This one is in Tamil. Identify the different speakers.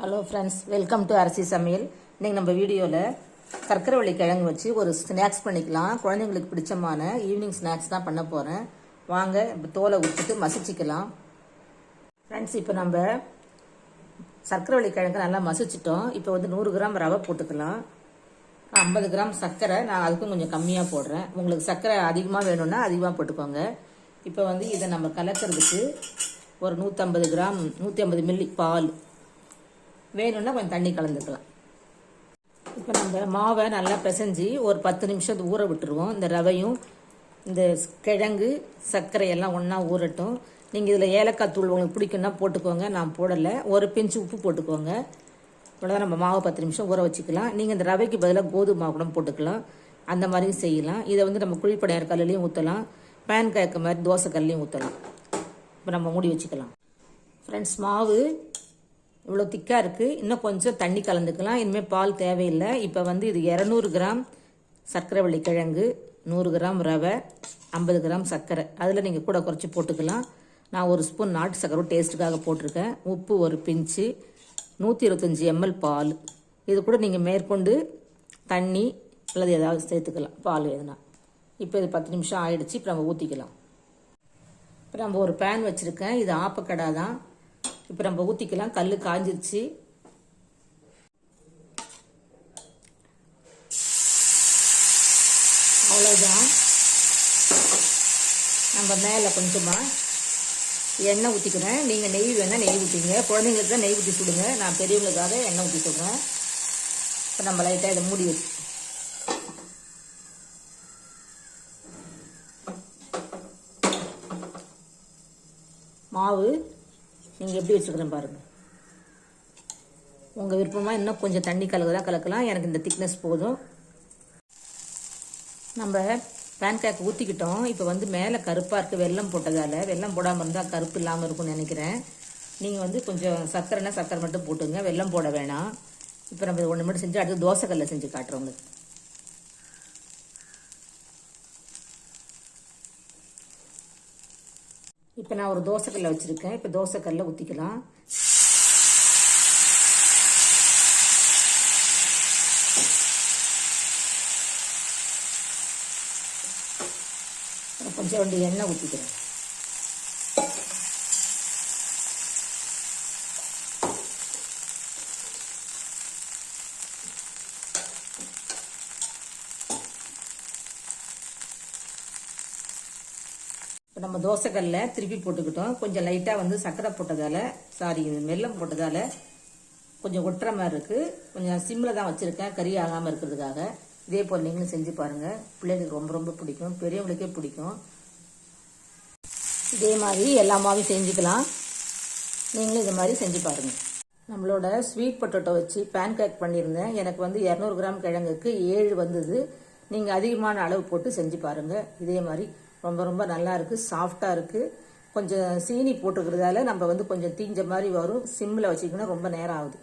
Speaker 1: ஹலோ ஃப்ரெண்ட்ஸ், வெல்கம் டு அரசி சமையல். இன்றைக்கி நம்ம வீடியோவில் சர்க்கரைவள்ளி கிழங்கு வச்சு ஒரு ஸ்நாக்ஸ் பண்ணிக்கலாம். குழந்தைங்களுக்கு பிடிச்சமான ஈவினிங் ஸ்நாக்ஸ் தான் பண்ண போகிறேன். வாங்க இப்போ தோலை உரிச்சிட்டு மசிச்சிக்கலாம். ஃப்ரெண்ட்ஸ், இப்போ நம்ம சர்க்கரைவள்ளி கிழங்கு நல்லா மசிச்சிட்டோம். இப்போ வந்து 100 கிராம் ரவை போட்டுக்கலாம். 50 கிராம் சர்க்கரை, நான் அதுக்கும் கொஞ்சம் கம்மியாக போடுறேன். உங்களுக்கு சர்க்கரை அதிகமாக வேணும்னா அதிகமாக போட்டுக்கோங்க. இப்போ வந்து இதை நம்ம கலக்கிறதுக்கு ஒரு 150 கிராம் 150 மில்லி பால் வேணும்னா கொஞ்சம் தண்ணி கலந்துக்கலாம். இப்போ நம்ம மாவை நல்லா பிசைஞ்சு ஒரு 10 நிமிஷம் ஊற விட்டுருவோம். இந்த ரவையும் இந்த கிழங்கு சர்க்கரை எல்லாம் ஒன்றா ஊறட்டும். நீங்கள் இதில் ஏலக்காய் தூள் உங்களுக்கு பிடிக்குன்னா போட்டுக்கோங்க, நான் போடலை. ஒரு பிஞ்சு உப்பு போட்டுக்கோங்க. இவ்வளோதான். நம்ம மாவை 10 நிமிஷம் ஊற வச்சுக்கலாம். நீங்கள் இந்த ரவைக்கு பதிலாக கோதுமை மாவு கூட போட்டுக்கலாம், அந்த மாதிரியும் செய்யலாம். இதை வந்து நம்ம குழிப்படையார் கல்லையும் ஊற்றலாம், பேன் கேக்க மாதிரி தோசை கல்லையும் ஊற்றலாம். இப்போ நம்ம மூடி வச்சுக்கலாம். ஃப்ரெண்ட்ஸ், மாவு இவ்வளோ திக்காக இருக்குது. இன்னும் கொஞ்சம் தண்ணி கலந்துக்கலாம். இனிமேல் பால் தேவையில்லை. இப்போ வந்து இது 200 கிராம் சர்க்கரைவள்ளி கிழங்கு, 100 கிராம் ரவை, 50 கிராம் சர்க்கரை. அதில் நீங்கள் கூட குறைச்சி போட்டுக்கலாம். நான் ஒரு ஸ்பூன் நாட்டு சர்க்கரை டேஸ்ட்டுக்காக போட்டிருக்கேன். உப்பு ஒரு பிஞ்சு, 125 ml பால். இது கூட நீங்கள் மேற்கொண்டு தண்ணி அல்லது ஏதாவது சேர்த்துக்கலாம், பால் எதுனா. இப்போ இது 10 நிமிஷம் ஆயிடுச்சு. இப்போ நம்ம ஊற்றிக்கலாம். இப்போ நம்ம ஒரு பேன் வச்சுருக்கேன். இது ஆப்பக்கடா தான். இப்போ நம்ம ஊற்றிக்கலாம். கல் காஞ்சிருச்சு. அவ்வளோதான். நம்ம மேலே கொஞ்சமாக எண்ணெய் ஊற்றிக்கிறேன். நீங்கள் நெய் வேணால் நெய் ஊற்றிங்க. குழந்தைங்களுக்கு தான் நெய் ஊற்றி சுடுங்க. நான் பெரியவங்களுக்காக எண்ணெய் ஊற்றி சுடுறேன். இப்போ நம்ம லைட்டாக இதை மூடி வச்சு மாவு நீங்கள் எப்படி வச்சுக்கிறேன் பாருங்கள். உங்கள் விருப்பமாக இன்னும் கொஞ்சம் தண்ணி கலக்கலாம். எனக்கு இந்த திக்னஸ் போதும். நம்ம பேன் கேக் ஊற்றிக்கிட்டோம். இப்போ வந்து மேலே கருப்பாக இருக்குது வெல்லம் போட்டதால். வெல்லம் போடாமல் இருந்தால் கருப்பு இல்லாமல் இருக்கும்னு நினைக்கிறேன். நீங்கள் வந்து கொஞ்சம் சர்க்கரைனா சர்க்கரை மட்டும் போட்டுங்க, வெல்லம் போட வேணாம். இப்போ நம்ம இது ஒன்று மட்டும் செஞ்சு அடுத்து தோசைக்கல்ல செஞ்சு காட்டுறோங்க. இப்போ நான் ஒரு தோசைக்கல்ல வச்சுருக்கேன். இப்போ தோசைக்கல்ல ஊற்றிக்கலாம். கொஞ்சம் ரெண்டு எண்ணெய் ஊற்றிக்கிறேன். இப்போ நம்ம தோசைக்கல்ல திருப்பி போட்டுக்கிட்டோம். கொஞ்சம் லைட்டாக வந்து சர்க்கரை போட்டதால், வெல்லம் போட்டதால் கொஞ்சம் ஒட்டுற மாதிரி இருக்குது. கொஞ்சம் சிம்மில் தான் வச்சுருக்கேன், கறி ஆகாமல் இருக்கிறதுக்காக. இதே போல் நீங்களும் செஞ்சு பாருங்கள். பிள்ளைங்களுக்கு ரொம்ப ரொம்ப பிடிக்கும், பெரியவங்களுக்கே பிடிக்கும். இதே மாதிரி எல்லா மாவையும் செஞ்சுக்கலாம். நீங்களும் இது மாதிரி செஞ்சு பாருங்கள். நம்மளோட ஸ்வீட் பொட்டேட்டோ வச்சு பேன் கேக் பண்ணியிருந்தேன். எனக்கு வந்து 200 கிராம் கிழங்குக்கு 7 வந்தது. நீங்கள் அதிகமான அளவு போட்டு செஞ்சு பாருங்கள். இதே மாதிரி ரொம்ப ரொம்ப நல்லா இருக்குது, சாஃப்டாக இருக்குது. கொஞ்சம் சீனி போட்டுக்கிறதால நம்ம வந்து கொஞ்சம் தீஞ்ச மாதிரி வரும். சிம்மில் வச்சுக்கணும், ரொம்ப நேரம் ஆகுது.